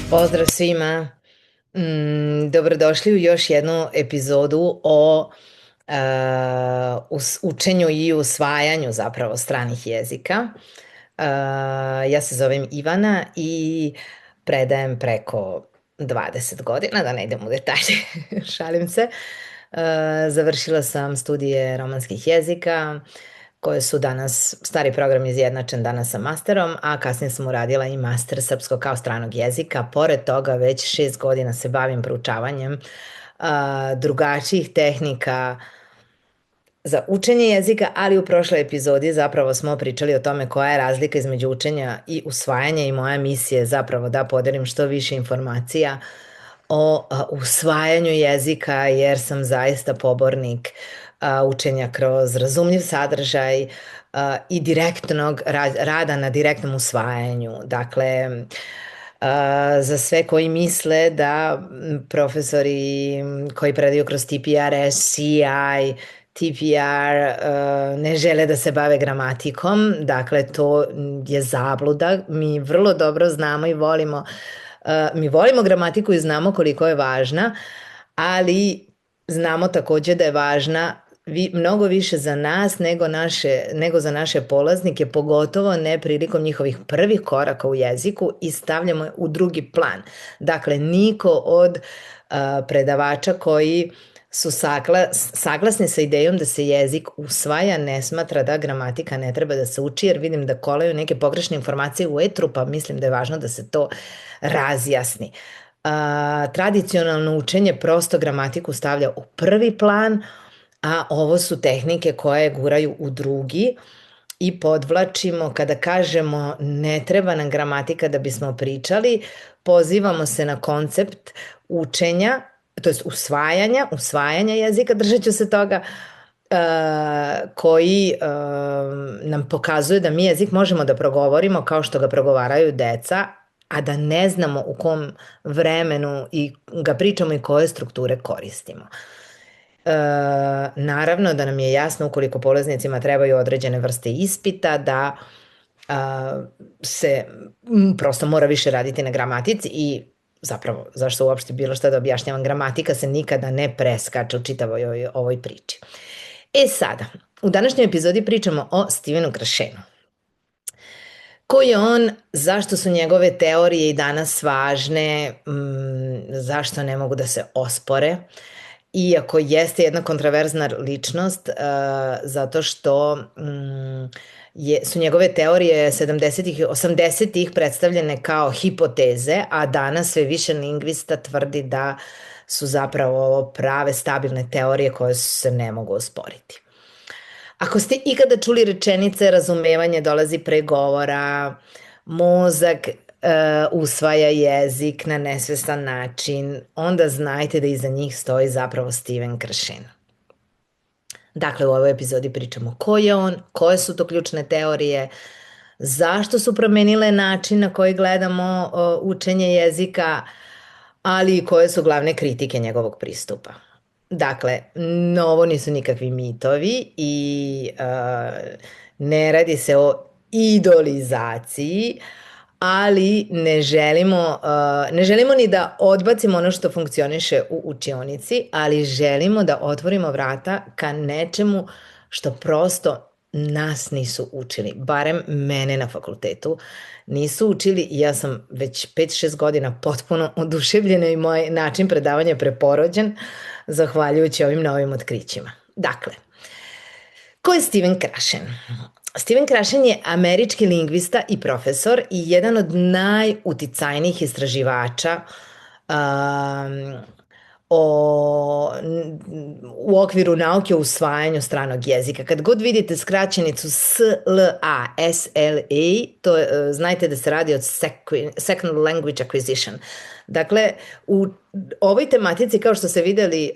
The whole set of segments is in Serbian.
Pozdrav svima. Dobrodošli u još jednu epizodu o učenju i usvajanju zapravo stranih jezika. Ja se zovem Ivana i predajem preko 20 godina, da ne idem u detalje, šalim se. Završila sam studije romanskih jezika, koje su danas, stari program izjednačen danas sa masterom, a kasnije sam uradila i master srpskog kao stranog jezika. Pored toga već 6 godina se bavim proučavanjem drugačijih tehnika za učenje jezika, ali u prošloj epizodi zapravo smo pričali o tome koja je razlika između učenja i usvajanja i moja misija je zapravo da podelim što više informacija o usvajanju jezika, jer sam zaista pobornik učenja kroz razumljiv sadržaj i direktnog rada na direktnom usvajanju. Dakle, za sve koji misle da profesori koji predaju kroz TPRS, CI, TPR ne žele da se bave gramatikom, dakle to je zabluda. Mi vrlo dobro znamo i volimo gramatiku i znamo koliko je važna, ali znamo takođe da je važna mnogo više za nas nego za naše polaznike, pogotovo ne prilikom njihovih prvih koraka u jeziku i stavljamo je u drugi plan. Dakle, niko od predavača koji su saglasni sa idejom da se jezik usvaja ne smatra da gramatika ne treba da se uči, jer vidim da kolaju neke pogrešne informacije u etru, pa mislim da je važno da se to razjasni. Tradicionalno učenje prosto gramatiku stavlja u prvi plan, a ovo su tehnike koje guraju u drugi i podvlačimo kada kažemo ne treba nam gramatika da bismo pričali, pozivamo se na koncept učenja, to jest usvajanja jezika, držat ću se toga, koji nam pokazuje da mi jezik možemo da progovorimo kao što ga progovaraju deca, a da ne znamo u kom vremenu ga pričamo i koje strukture koristimo. Naravno da nam je jasno ukoliko polaznicima trebaju određene vrste ispita da se prosto mora više raditi na gramatici i zapravo zašto uopšte bilo šta da objašnjavam, gramatika se nikada ne preskače u čitavoj ovoj priči. Sada, u današnjoj epizodi pričamo o Stevenu Krashenu. Ko je on, zašto su njegove teorije i danas važne, zašto ne mogu da se ospore, iako jeste jedna kontraverzna ličnost, zato što su njegove teorije 70-ih i 80-ih predstavljene kao hipoteze, a danas sve više lingvista tvrdi da su zapravo prave stabilne teorije koje se ne mogu osporiti. Ako ste ikada čuli rečenice razumevanje dolazi pre govora, mozak usvaja jezik na nesvestan način, onda znajte da iza njih stoji zapravo Steven Krashen. Dakle, u ovoj epizodi pričamo ko je on, koje su to ključne teorije, zašto su promenile način na koji gledamo učenje jezika, ali i koje su glavne kritike njegovog pristupa. Dakle, ovo nisu nikakvi mitovi i ne radi se o idolizaciji, ali ne želimo ni da odbacimo ono što funkcioniše u učionici, ali želimo da otvorimo vrata ka nečemu što prosto nas nisu učili, barem mene na fakultetu nisu učili i ja sam već 5-6 godina potpuno oduševljena i moj način predavanja je preporođen zahvaljujući ovim novim otkrićima. Dakle, ko je Steven Krashen? Steven Krashen je američki lingvista i profesor i jedan od najuticajnijih istraživača u okviru nauke o usvajanju stranog jezika. Kad god vidite skraćenicu SLA, to znajte da se radi od Second Language Acquisition. Dakle, u ovoj tematici, kao što ste videli,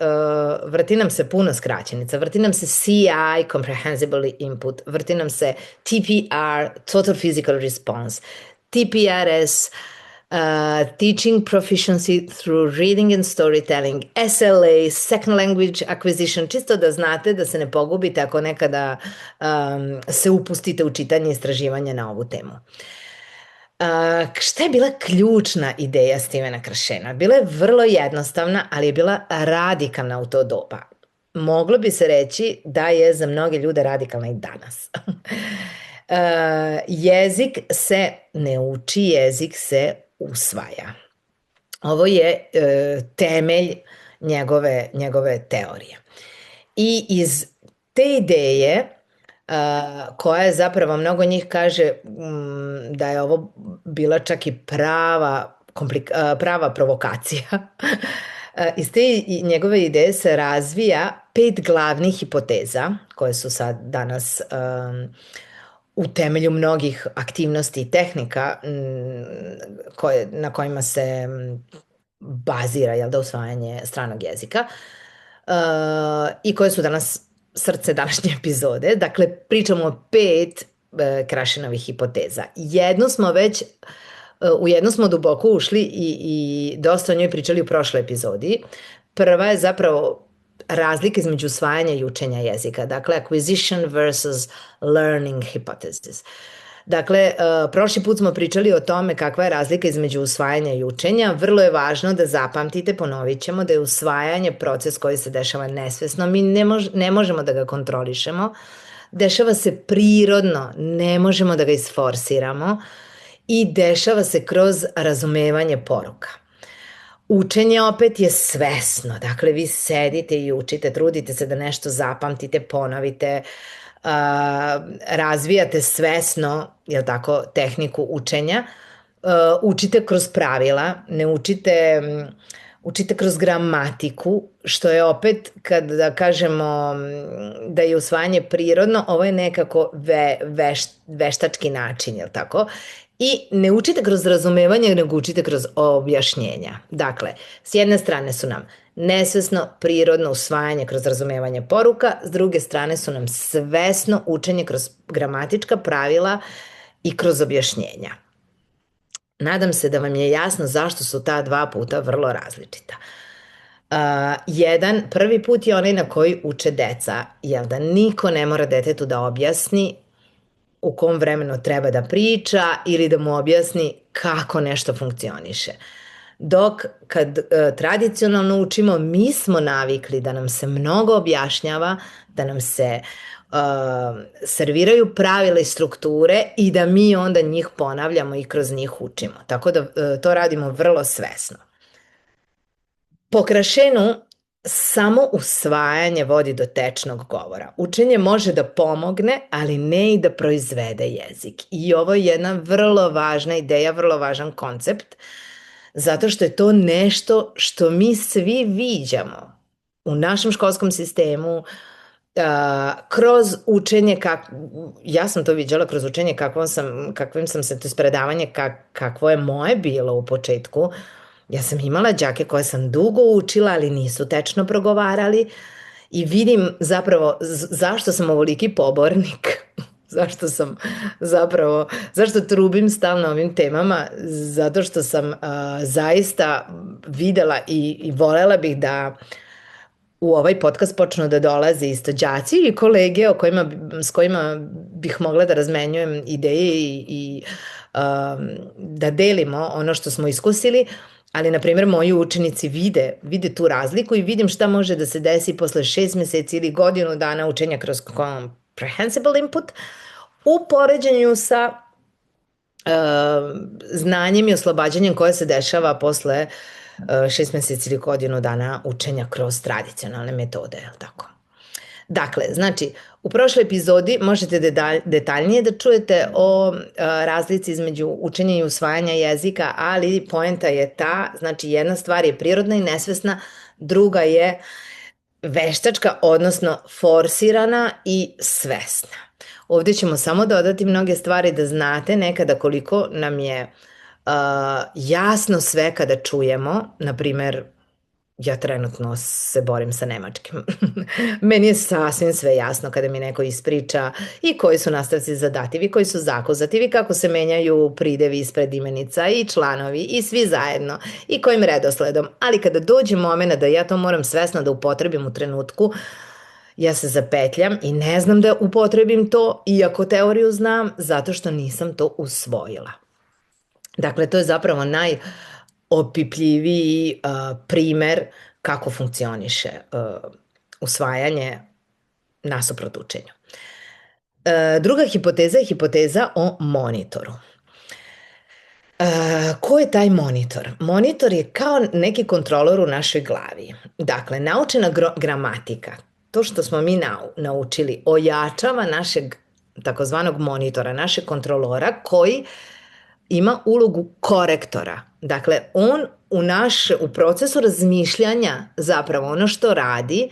vrti nam se puno skraćenica. Vrti nam se CI, Comprehensible Input, vrti nam se TPR, Total Physical Response, TPRS, Teaching Proficiency Through Reading and Storytelling, SLA, Second Language Acquisition, čisto da znate da se ne pogubite ako nekada se upustite u čitanje istraživanja na ovu temu. Šta je bila ključna ideja Stevena Kršena? Bila je vrlo jednostavna, ali je bila radikalna u to doba. Moglo bi se reći da je za mnoge ljude radikalna i danas. Jezik se ne uči, jezik se usvaja. Ovo je temelj njegove teorije. I iz te ideje, koja je zapravo, mnogo njih kaže da je ovo bila čak i prava provokacija. Iz te njegove ideje se razvija 5 glavnih hipoteza, koje su sad danas u temelju mnogih aktivnosti i tehnika na kojima se bazira usvajanje stranog jezika, i koje su danas srce današnje epizode. Dakle, pričamo o 5 Kršenovih hipoteza. U jednu smo duboko ušli i dosta o njoj pričali u prošloj epizodi. Prva je zapravo razlika između usvajanja i učenja jezika. Dakle, acquisition versus learning hypothesis. Dakle, prošli put smo pričali o tome kakva je razlika između usvajanja i učenja. Vrlo je važno da zapamtite, ponovit ćemo, da je usvajanje proces koji se dešava nesvesno. Mi ne možemo da ga kontrolišemo. Dešava se prirodno, ne možemo da ga isforsiramo i dešava se kroz razumevanje poruka. Učenje opet je svesno. Dakle, vi sedite i učite, trudite se da nešto zapamtite, ponovite, razvijate svesno, jel tako, tehniku učenja. Učite kroz pravila, ne učite kroz gramatiku, što je opet, kad da kažemo da je usvajanje prirodno, ovo je nekako veštački način, jel tako? I ne učite kroz razumevanje, nego učite kroz objašnjenja. Dakle, s jedne strane su nam nesvesno, prirodno usvajanje kroz razumevanje poruka, s druge strane su nam svesno učenje kroz gramatička pravila i kroz objašnjenja. Nadam se da vam je jasno zašto su ta 2 puta vrlo različita. Prvi put je onaj na koji uče deca, jer da niko ne mora detetu da objasni u kom vremenu treba da priča ili da mu objasni kako nešto funkcioniše. Dok kad tradicionalno učimo, mi smo navikli da nam se mnogo objašnjava, da nam se serviraju pravila i strukture i da mi onda njih ponavljamo i kroz njih učimo. Tako da to radimo vrlo svesno. Po Kršenu samo usvajanje vodi do tečnog govora. Učenje može da pomogne, ali ne i da proizvede jezik. I ovo je jedna vrlo važna ideja, vrlo važan koncept, zato što je to nešto što mi svi viđamo u našem školskom sistemu, kroz učenje, ja sam to viđala kroz učenje kakvim sam se, to je predavanje kakvo je moje bilo u početku. Ja sam imala đake koje sam dugo učila, ali nisu tečno progovarali i vidim zapravo zašto sam ovoliki pobornik, zašto trubim stalno ovim temama, zato što sam zaista videla i volela bih da u ovaj podcast počnu da dolaze isto đaci i kolege s kojima bih mogla da razmenjujem ideje i da delimo ono što smo iskusili, ali, na primjer, moji učenici vide tu razliku i vidim šta može da se desi posle 6 meseci ili godinu dana učenja kroz comprehensible input u poređenju sa znanjem i oslobađanjem koje se dešava posle 6 meseci ili godinu dana učenja kroz tradicionalne metode, je li tako? Dakle, znači, u prošloj epizodi možete detaljnije da čujete o razlici između učenja i usvajanja jezika, ali poenta je ta, znači jedna stvar je prirodna i nesvesna, druga je veštačka, odnosno forsirana i svesna. Ovdje ćemo samo dodati mnoge stvari da znate nekada koliko nam je jasno sve kada čujemo, na primjer, ja trenutno se borim sa nemačkim. Meni je sasvim sve jasno kada mi neko ispriča i koji su nastavci zadativi, koji su zakuzativi, kako se menjaju pridevi ispred imenica i članovi i svi zajedno i kojim redosledom. Ali kada dođe moment da ja to moram svesno da upotrebim u trenutku, ja se zapetljam i ne znam da upotrebim to, iako teoriju znam, zato što nisam to usvojila. Dakle, to je zapravo najopipljiviji primer kako funkcioniše usvajanje nasuprot učenju. Druga hipoteza je hipoteza o monitoru. Ko je taj monitor? Monitor je kao neki kontrolor u našoj glavi. Dakle, naučena gramatika, to što smo mi naučili, ojačava našeg takozvanog monitora, našeg kontrolora koji ima ulogu korektora. Dakle, on u procesu razmišljanja zapravo ono što radi,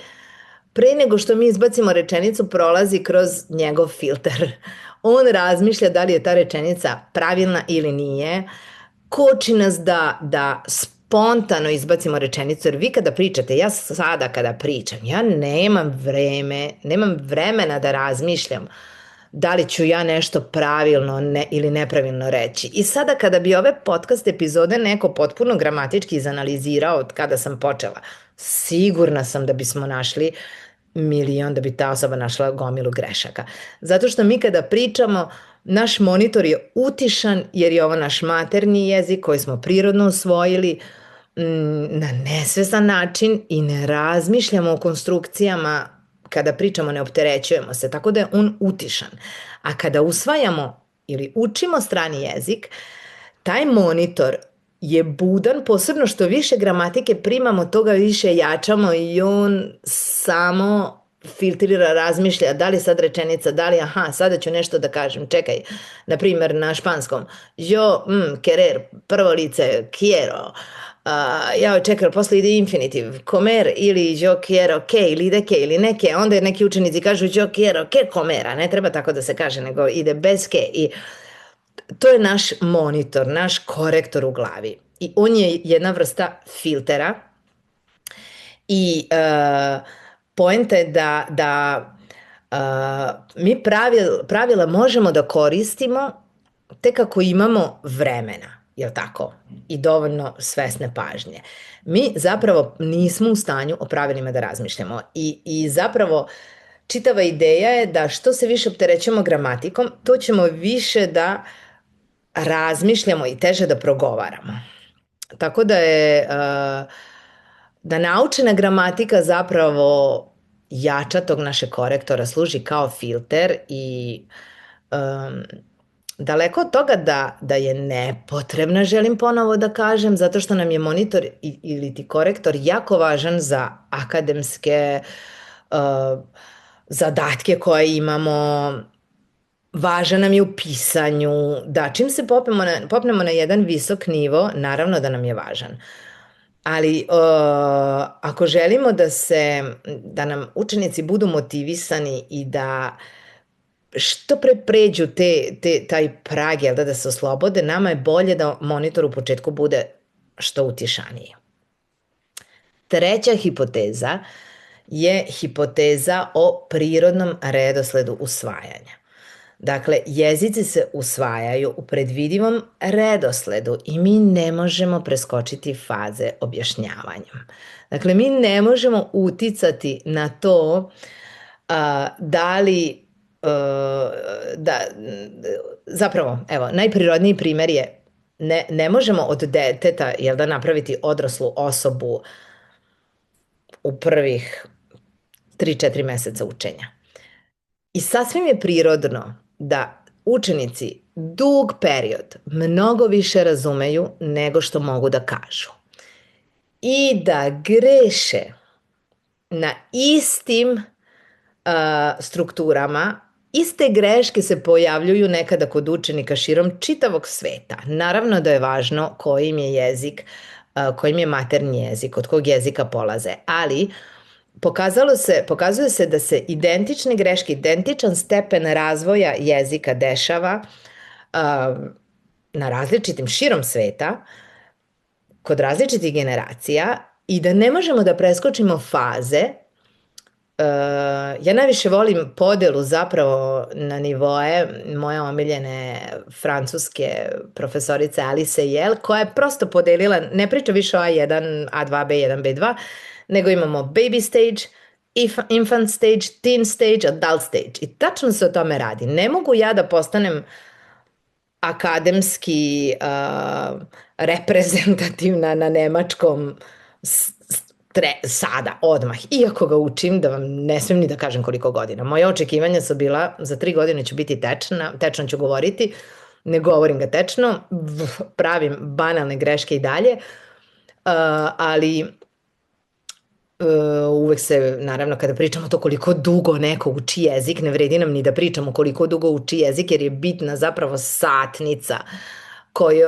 pre nego što mi izbacimo rečenicu, prolazi kroz njegov filter. On razmišlja da li je ta rečenica pravilna ili nije, koči nas da spontano izbacimo rečenicu, jer vi kada pričate, ja sada kada pričam, ja nemam vremena da razmišljam da li ću ja nešto pravilno ili nepravilno reći. I sada kada bi ove podcast epizode neko potpuno gramatički izanalizirao od kada sam počela, sigurna sam da bismo našli da bi ta osoba našla gomilu grešaka. Zato što mi kada pričamo, naš monitor je utišan jer je ovo naš maternji jezik koji smo prirodno usvojili na nesvestan način i ne razmišljamo o konstrukcijama. Kada pričamo ne opterećujemo se, tako da je on utišan. A kada usvajamo ili učimo strani jezik, taj monitor je budan, posebno što više gramatike primamo, toga više jačamo i on samo filtrira, razmišlja da li sad rečenica, da li sada ću nešto da kažem, čekaj, na primjer na španskom, yo querer, prvo lice quiero, ja čekaj, posle ide infinitiv, comer ili yo quiero que ili ide ke ili neke, onda neki učenici kažu yo quiero que comera, ne treba tako da se kaže, nego ide bez ke i to je naš monitor, naš korektor u glavi i on je jedna vrsta filtera i poenta je da mi pravila možemo da koristimo tek ako imamo vremena, jel tako? I dovoljno svesne pažnje. Mi zapravo nismo u stanju o pravilima da razmišljamo i zapravo čitava ideja je da što se više opterećujemo gramatikom, to ćemo više da razmišljamo i teže da progovaramo. Tako da naučena gramatika zapravo jača tog našeg korektora, služi kao filter i daleko od toga da je nepotrebna, želim ponovo da kažem, zato što nam je monitor ili ti korektor jako važan za akademske zadatke koje imamo, važan nam je u pisanju, da čim se popnemo na jedan visok nivo, naravno da nam je važan. Ali ako želimo da nam učenici budu motivisani i da što pre pređu taj prag, da se oslobode, nama je bolje da monitor u početku bude što utišaniji. Treća hipoteza je hipoteza o prirodnom redosledu usvajanja. Dakle, jezici se usvajaju u predvidivom redosledu i mi ne možemo preskočiti faze objašnjavanja. Dakle, mi ne možemo uticati na to da li, zapravo, evo, najprirodniji primjer je ne možemo od deteta napraviti odraslu osobu u prvih 3-4 meseca učenja. I sasvim je prirodno da učenici dug period mnogo više razumeju nego što mogu da kažu. I da greše na istim strukturama, iste greške se pojavljuju nekada kod učenika širom čitavog sveta. Naravno da je važno koji im je jezik, koji im je maternji jezik, od kog jezika polaze, ali pokazuje se da se identične greške, identičan stepen razvoja jezika dešava na različitim širom sveta, kod različitih generacija i da ne možemo da preskočimo faze. Ja najviše volim podelu zapravo na nivoe moje omiljene francuske profesorice Alice Jel, koja je prosto podelila, ne priča više o A1, A2, B1, B2, nego imamo baby stage, infant stage, teen stage, adult stage. I tačno se o tome radi. Ne mogu ja da postanem akademski reprezentativna na nemačkom sada, odmah. Iako ga učim, da vam ne smijem ni da kažem koliko godina. Moja očekivanja su bila, za 3 godine ću biti tečna, tečno ću govoriti, ne govorim ga tečno, pravim banalne greške i dalje, ali uvek se, naravno, kada pričamo to koliko dugo neko uči jezik, ne vredi nam ni da pričamo koliko dugo uči jezik, jer je bitna zapravo satnica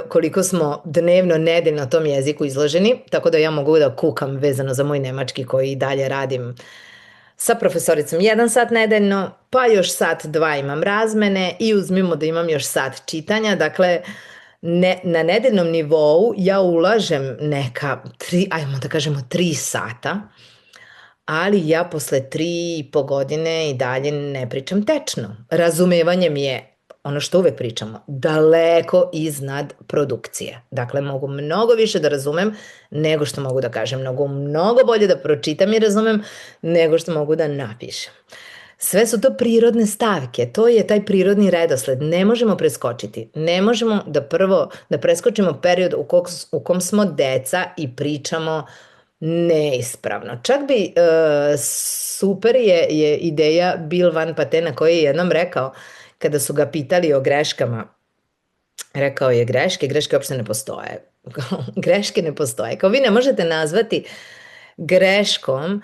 koliko smo dnevno, nedeljno tom jeziku izloženi, tako da ja mogu da kukam vezano za moj nemački koji i dalje radim sa profesoricom 1 sat nedeljno, pa još sat, 2 imam razmene i uzmimo da imam još sat čitanja, dakle, na nedeljnom nivou ja ulažem neka, ajmo da kažemo 3 sata, ali ja posle 3,5 godine i dalje ne pričam tečno. Razumevanje mi je, ono što uvek pričamo, daleko iznad produkcije. Dakle, mogu mnogo više da razumem nego što mogu da kažem. Mogu mnogo bolje da pročitam i razumem nego što mogu da napišem. Sve su to prirodne stavke, to je taj prirodni redosled, ne možemo preskočiti, ne možemo da preskočimo period u kom smo deca i pričamo neispravno. Čak bi super je ideja Bill Van Patena koji je jednom rekao, kada su ga pitali o greškama, rekao je greške uopšte ne postoje. Greške ne postoje. Kao vi ne možete nazvati greškom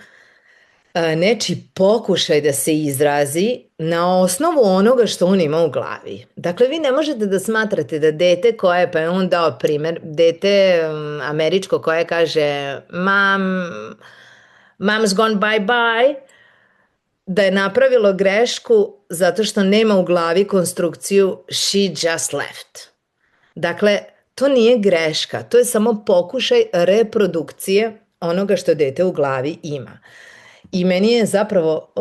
nečiji pokušaj da se izrazi na osnovu onoga što on ima u glavi. Dakle, vi ne možete da smatrate da dete koje, pa je on dao primer, dete američko koje kaže mom's gone bye, da je napravilo grešku zato što nema u glavi konstrukciju she just left. Dakle, to nije greška, to je samo pokušaj reprodukcije onoga što dete u glavi ima. I meni je zapravo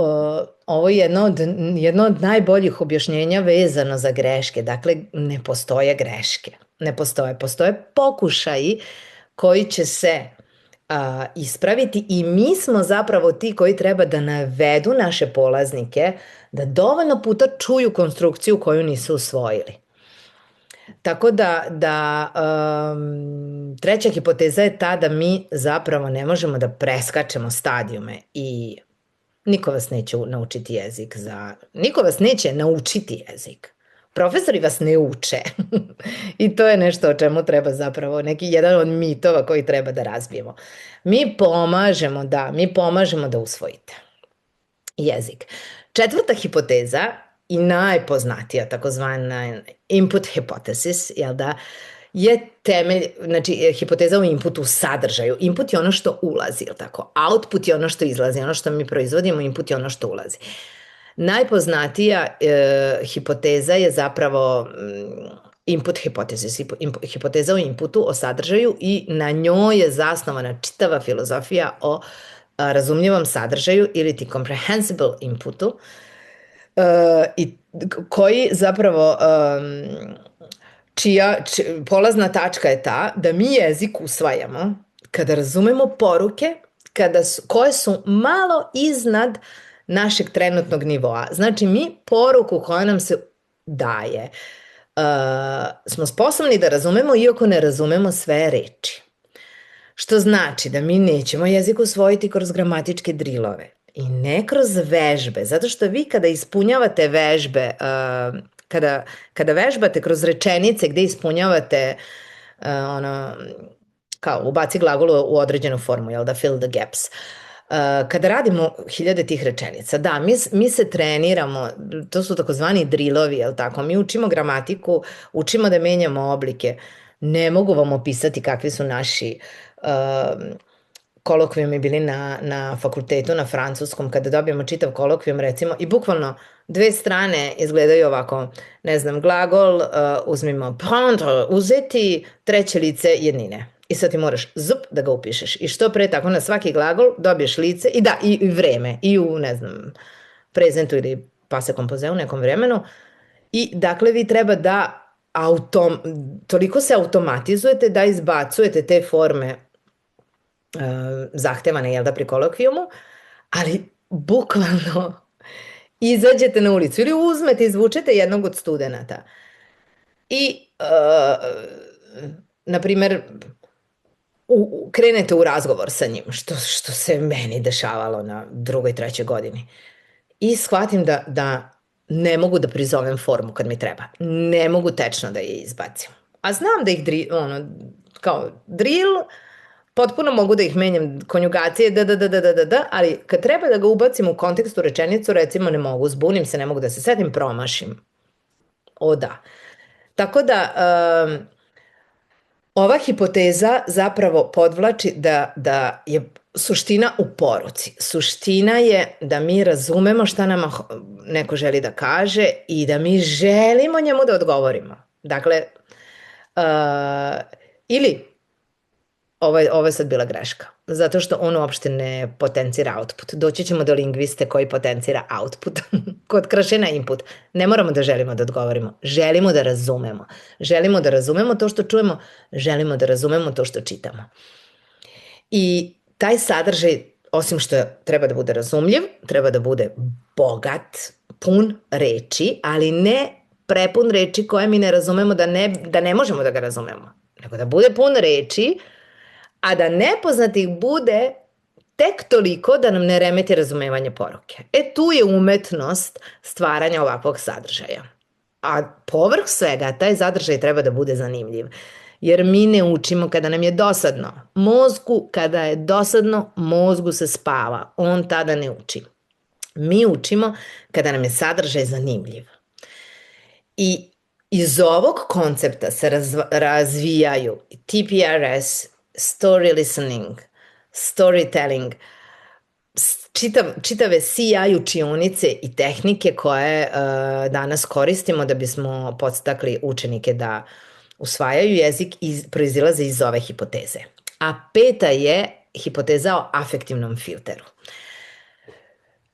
ovo jedno od najboljih objašnjenja vezano za greške. Dakle, ne postoje greške. Ne postoje. Postoje pokušaji koji će se ispraviti i mi smo zapravo ti koji treba da navedu naše polaznike da dovoljno puta čuju konstrukciju koju nisu usvojili. Tako da treća hipoteza je ta da mi zapravo ne možemo da preskačemo stadijume i niko vas neće naučiti jezik. Niko vas neće naučiti jezik. Profesori vas ne uče. I to je nešto o čemu treba zapravo, jedan od mitova koji treba da razbijemo. Mi pomažemo da usvojite jezik. Četvrta hipoteza i najpoznatija, takozvana input hypothesis, jel da, je temelj, znači hipoteza o inputu, sadržaju. Input je ono što ulazi, jel tako? Output je ono što izlazi, ono što mi proizvodimo, input je ono što ulazi. Najpoznatija hipoteza je zapravo input hypothesis, hipoteza o inputu, o sadržaju i na njoj je zasnovana čitava filozofija o razumljivom sadržaju ili ti comprehensible inputu, i koji zapravo čija polazna tačka je ta da mi jezik usvajamo kada razumemo poruke koje su malo iznad našeg trenutnog nivoa. Znači mi poruku koja nam se daje smo sposobni da razumemo iako ne razumemo sve reči. Što znači da mi nećemo jezik usvojiti kroz gramatičke drilove i ne kroz vežbe, zato što vi kada ispunjavate vežbe, kada vežbate kroz rečenice gde ispunjavate kao ubaci glagol u određenu formu, jel da, fill the gaps. Kada radimo 1000 tih rečenica, da, mi se treniramo, to su takozvani drilovi, jel tako, mi učimo gramatiku, učimo da menjamo oblike, ne mogu vam opisati kakvi su naši kolokvijumi bili na fakultetu, na francuskom, kada dobijemo čitav kolokvijum, recimo, i bukvalno 2 strane izgledaju ovako, ne znam, glagol, uzmimo prendre, uzeti, 3. lice jednine. I sad ti moraš da ga upišeš. I što pre tako na svaki glagol dobiješ lice i da, i vreme, i u, ne znam, prezentu ili pase kompozeu u nekom vremenu. I dakle, vi treba da toliko se automatizujete da izbacujete te forme zahtevane, jel da, pri kolokvijumu, ali bukvalno izađete na ulicu ili uzmete, izvučete jednog od studenata I, na primer, krenete u razgovor sa njim, što se meni dešavalo na drugoj, trećoj godini. I shvatim da ne mogu da prizovem formu kad mi treba. Ne mogu tečno da je izbacim. A znam da ih kao drill, potpuno mogu da ih menjam, konjugacije, ali kad treba da ga ubacim u kontekstu rečenicu, recimo ne mogu, zbunim se, ne mogu da se setim, promašim. O da. Tako da, ova hipoteza zapravo podvlači da je suština u poruci. Suština je da mi razumemo šta nama neko želi da kaže i da mi želimo njemu da odgovorimo. Dakle, ili ovo je sad bila greška, zato što on uopšte ne potencira output. Doći ćemo do lingviste koji potencira output. Kod Krašena input. Ne moramo da želimo da odgovorimo. Želimo da razumemo. Želimo da razumemo to što čujemo. Želimo da razumemo to što čitamo. I taj sadržaj, osim što treba da bude razumljiv, treba da bude bogat, pun reči, ali ne prepun reči koje mi ne razumemo, da ne možemo da ga razumemo. Nego da bude pun reči, a da nepoznatih bude tek toliko da nam ne remeti razumevanje poruke. Tu je umetnost stvaranja ovakvog sadržaja. A povrh svega, taj sadržaj treba da bude zanimljiv. Jer mi ne učimo kada nam je dosadno. Mozgu, kada je dosadno, mozgu se spava. On tada ne uči. Mi učimo kada nam je sadržaj zanimljiv. I iz ovog koncepta se razvijaju TPRS, story listening, storytelling, čitave CI učionice i tehnike koje danas koristimo da bismo podstakli učenike da usvajaju jezik i proizilaze iz ove hipoteze. A peta je hipoteza o afektivnom filteru.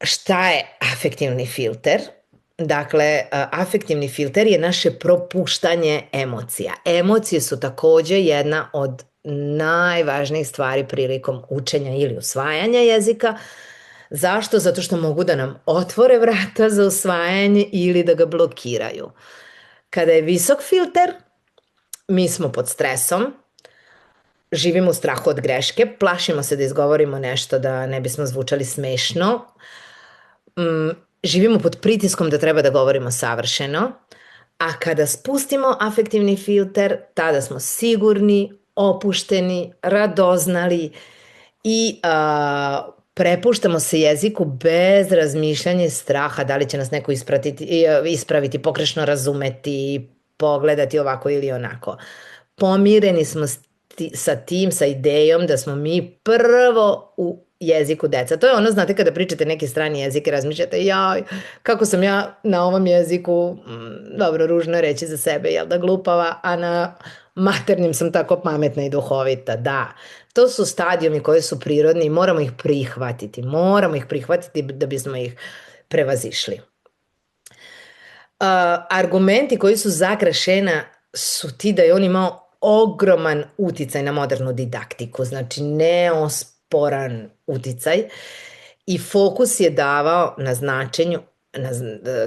Šta je afektivni filter? Dakle, afektivni filter je naše propuštanje emocija. Emocije su takođe jedna od najvažnijih stvari prilikom učenja ili usvajanja jezika. Zašto? Zato što mogu da nam otvore vrata za usvajanje ili da ga blokiraju. Kada je visok filter, mi smo pod stresom, živimo u strahu od greške, plašimo se da izgovorimo nešto da ne bismo zvučali smešno, živimo pod pritiskom da treba da govorimo savršeno, a kada spustimo afektivni filter, tada smo sigurni, opušteni, radoznali i prepuštamo se jeziku bez razmišljanja i straha da li će nas neko ispraviti, pogrešno razumeti, pogledati ovako ili onako. Pomireni smo sa tim, sa idejom da smo mi prvo u jeziku deca. To je ono, znate, kada pričate neki strani jezik i razmišljate, jaj, kako sam ja na ovom jeziku, dobro, ružno je reći za sebe, jel da, glupava, a na maternjem sam tako pametna i duhovita. Da, to su stadijumi koji su prirodni i moramo ih prihvatiti. Moramo ih prihvatiti da bismo ih prevazišli. Argumenti koji su za Krašena su ti da je on imao ogroman uticaj na modernu didaktiku, znači neosporan uticaj i fokus je davao na značenju,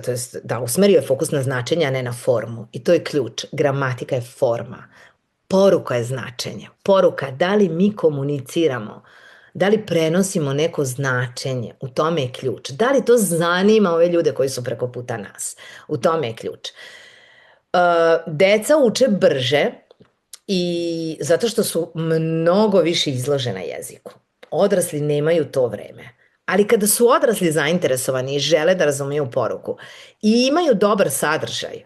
to jest da usmerio je fokus na značenje, a ne na formu. I to je ključ. Gramatika je forma. Poruka je značenje. Poruka, da li mi komuniciramo, da li prenosimo neko značenje, u tome je ključ. Da li to zanima ove ljude koji su preko puta nas? U tome je ključ. Deca uče brže i zato što su mnogo više izložena jeziku. Odrasli nemaju to vreme. Ali kada su odrasli zainteresovani i žele da razumiju poruku i imaju dobar sadržaj,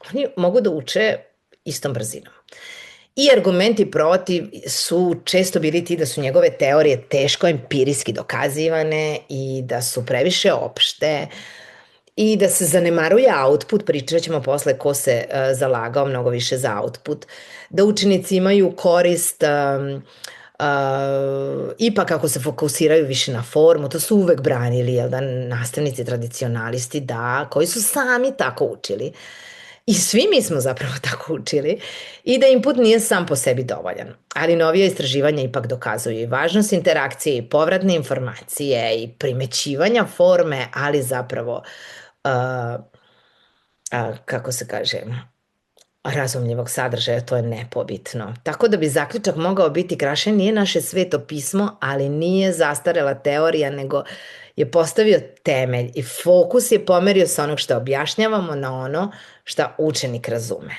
oni mogu da uče istom brzinom. I argumenti protiv su često bili ti da su njegove teorije teško empirijski dokazivane i da su previše opšte i da se zanemaruje output, pričat ćemo posle ko se zalagao mnogo više za output, da učenici imaju korist ipak ako se fokusiraju više na formu, to su uvek branili, jel da, nastavnici tradicionalisti, da, koji su sami tako učili. I svi mi smo zapravo tako učili i da input nije sam po sebi dovoljan. Ali novije istraživanja ipak dokazuju i važnost interakcije i povratne informacije i primećivanja forme, ali zapravo, kako se kaže, razumljivog sadržaja, to je nepobitno. Tako da bi zaključak mogao biti Kraše nije naše sveto pismo, ali nije zastarela teorija, nego je postavio temelj i fokus je pomerio sa onog što objašnjavamo na ono što učenik razume.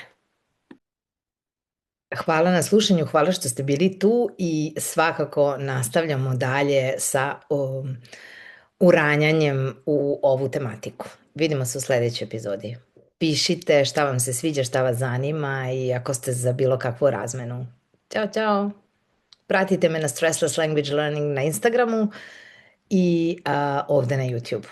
Hvala na slušanju, hvala što ste bili tu i svakako nastavljamo dalje sa uranjanjem u ovu tematiku. Vidimo se u sledećoj epizodi. Pišite šta vam se sviđa, šta vas zanima i ako ste za bilo kakvu razmenu. Ćao, čao! Pratite me na Stressless Language Learning na Instagramu i ovde na YouTube.